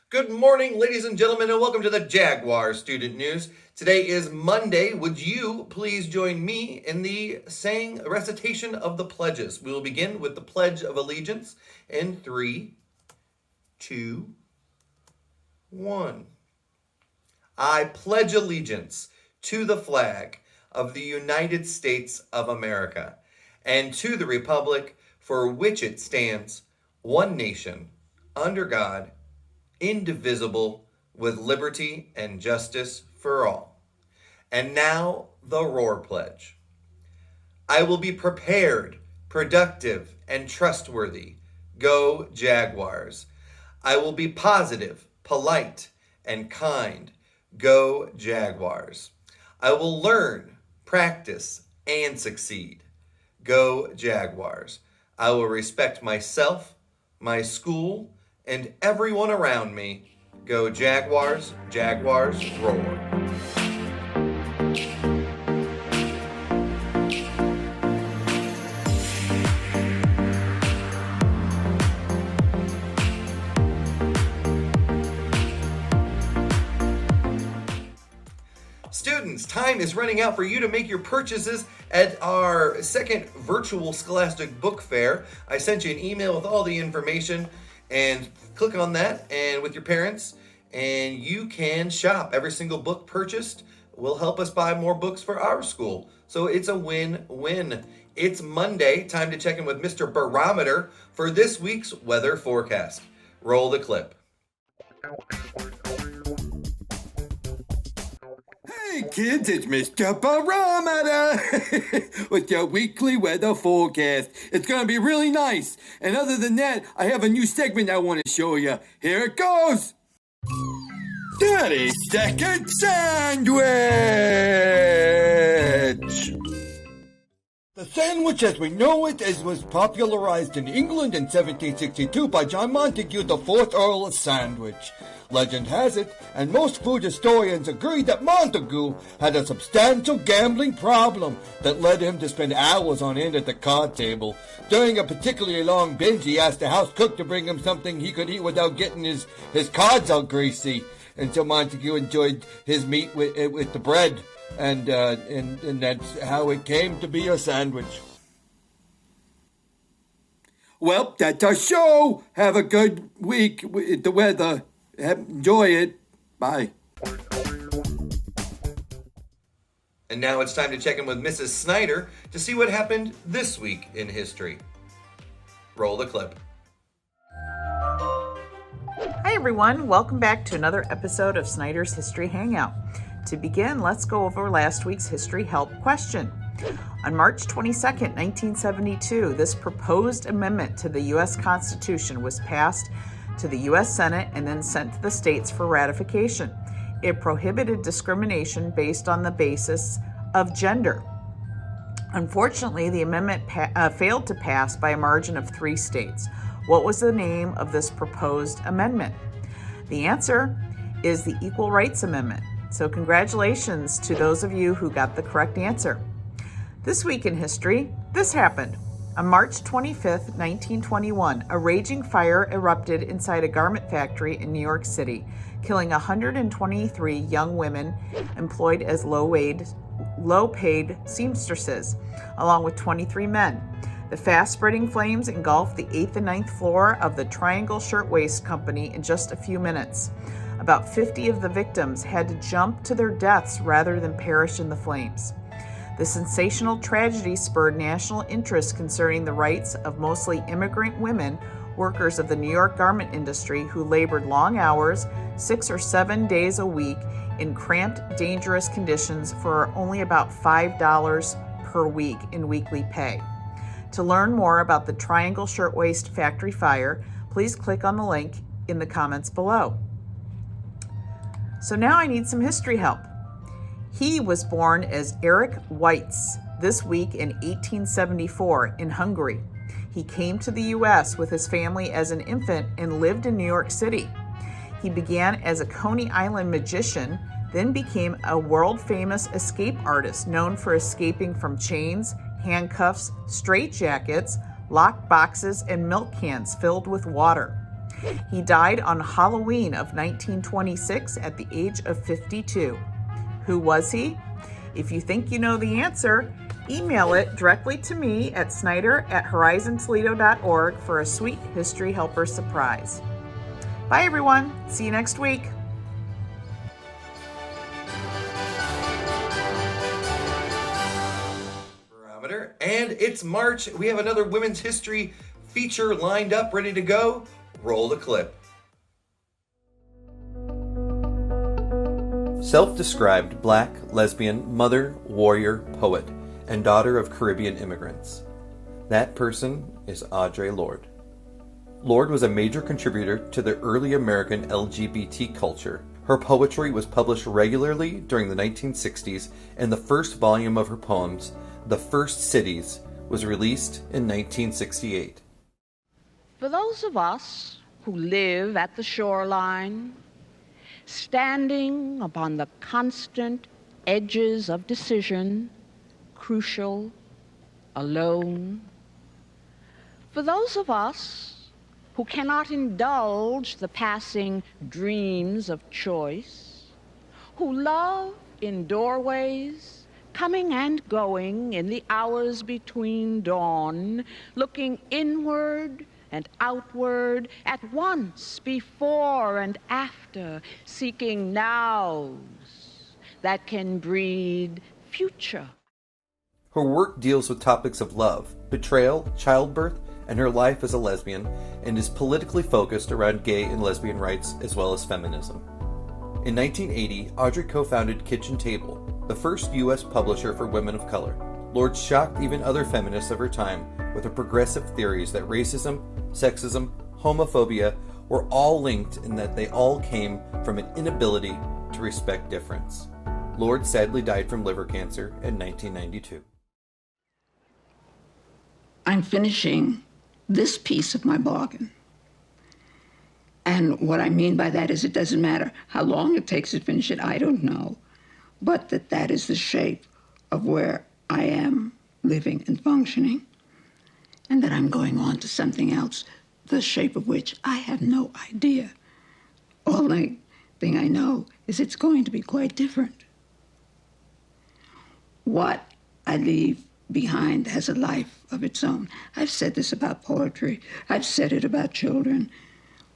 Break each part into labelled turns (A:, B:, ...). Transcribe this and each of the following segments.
A: Good morning, ladies and gentlemen, and welcome to the Jaguar Student News. Today is Monday. Would you please join me in the saying recitation of the pledges? We will begin with the Pledge of Allegiance in 3, 2, 1. I pledge allegiance to the flag of the United States of America and to the republic for which it stands, one nation, under God, indivisible, with liberty and justice for all. And now, the Roar Pledge. I will be prepared, productive, and trustworthy. Go Jaguars. I will be positive, polite, and kind. Go Jaguars. I will learn, practice, and succeed. Go Jaguars. I will respect myself, my school, and everyone around me. Go Jaguars, Jaguars, roar. Students, time is running out for you to make your purchases at our second virtual Scholastic Book Fair. I sent you an email with all the information, and click on that and with your parents, and you can shop. Every single book purchased will help us buy more books for our school. So it's a win-win. It's Monday, time to check in with Mr. Barometer for this week's weather forecast. Roll the clip.
B: Hey kids, it's Mr. Barometer with your weekly weather forecast. It's going to be really nice. And other than that, I have a new segment I want to show you. Here it goes. 30-second sandwich. The sandwich as we know it was popularized in England in 1762 by John Montagu, the 4th Earl of Sandwich. Legend has it, and most food historians agree, that Montagu had a substantial gambling problem that led him to spend hours on end at the card table. During a particularly long binge, he asked the house cook to bring him something he could eat without getting his cards all greasy. And so Montagu enjoyed his meat with the bread, and that's how it came to be a sandwich. Well, that's our show. Have a good week with the weather. Enjoy it. Bye.
A: And now it's time to check in with Mrs. Snyder to see what happened this week in history. Roll the clip.
C: Hi everyone, welcome back to another episode of Snyder's History Hangout. To begin, let's go over last week's history help question. On March 22nd, 1972, this proposed amendment to the U.S. Constitution was passed to the U.S. Senate and then sent to the states for ratification. It prohibited discrimination based on the basis of gender. Unfortunately, the amendment failed to pass by a margin of 3 states. What was the name of this proposed amendment? The answer is the Equal Rights Amendment. So congratulations to those of you who got the correct answer. This week in history, this happened. On March 25th, 1921, a raging fire erupted inside a garment factory in New York City, killing 123 young women employed as low-paid seamstresses, along with 23 men. The fast-spreading flames engulfed the 8th and 9th floor of the Triangle Shirtwaist Company in just a few minutes. About 50 of the victims had to jump to their deaths rather than perish in the flames. The sensational tragedy spurred national interest concerning the rights of mostly immigrant women, workers of the New York garment industry who labored long hours, 6 or 7 days a week, in cramped, dangerous conditions for only about $5 per week in weekly pay. To learn more about the Triangle Shirtwaist Factory fire, please click on the link in the comments below. So now I need some history help. He was born as Erich Weitz this week in 1874 in Hungary. He came to the U.S. with his family as an infant and lived in New York City. He began as a Coney Island magician, then became a world-famous escape artist known for escaping from chains, handcuffs, straitjackets, locked boxes, and milk cans filled with water. He died on Halloween of 1926 at the age of 52. Who was he? If you think you know the answer, email it directly to me at snyder@horizontoledo.org for a sweet History Helper surprise. Bye, everyone. See you next week.
A: And it's March. We have another women's history feature lined up, ready to go. Roll the clip. Self-described black, lesbian, mother, warrior, poet, and daughter of Caribbean immigrants. That person is Audre Lorde. Lorde was a major contributor to the early American LGBT culture. Her poetry was published regularly during the 1960s, and the first volume of her poems, The First Cities, was released in 1968.
D: For those of us who live at the shoreline, standing upon the constant edges of decision, crucial, alone. For those of us who cannot indulge the passing dreams of choice, who love in doorways, coming and going in the hours between dawn, looking inward and outward at once, before and after, seeking nows that can breed future.
A: Her work deals with topics of love, betrayal, childbirth, and her life as a lesbian, and is politically focused around gay and lesbian rights as well as feminism. In 1980, Audre co-founded Kitchen Table, the first U.S. publisher for women of color. Lorde shocked even other feminists of her time with her progressive theories that racism, sexism, homophobia were all linked and that they all came from an inability to respect difference. Lorde sadly died from liver cancer in 1992.
E: I'm finishing this piece of my bargain. And what I mean by that is it doesn't matter how long it takes to finish it, I don't know. But that is the shape of where I am living and functioning. And that I'm going on to something else, the shape of which I have no idea. Only thing I know is it's going to be quite different. What I leave behind has a life of its own. I've said this about poetry. I've said it about children.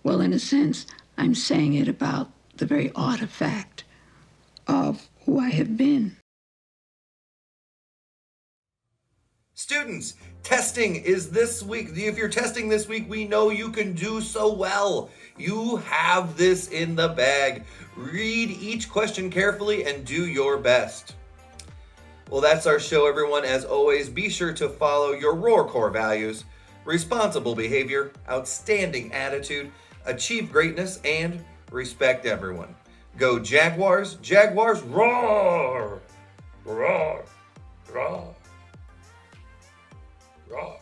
E: Well, in a sense, I'm saying it about the very artifact of who I have been.
A: Students, testing is this week. If you're testing this week, we know you can do so well. You have this in the bag. Read each question carefully and do your best. Well, that's our show, everyone. As always, be sure to follow your roar core values: responsible behavior, outstanding attitude, achieve greatness, and respect everyone. Go Jaguars! Jaguars roar! Roar! Roar! Roar!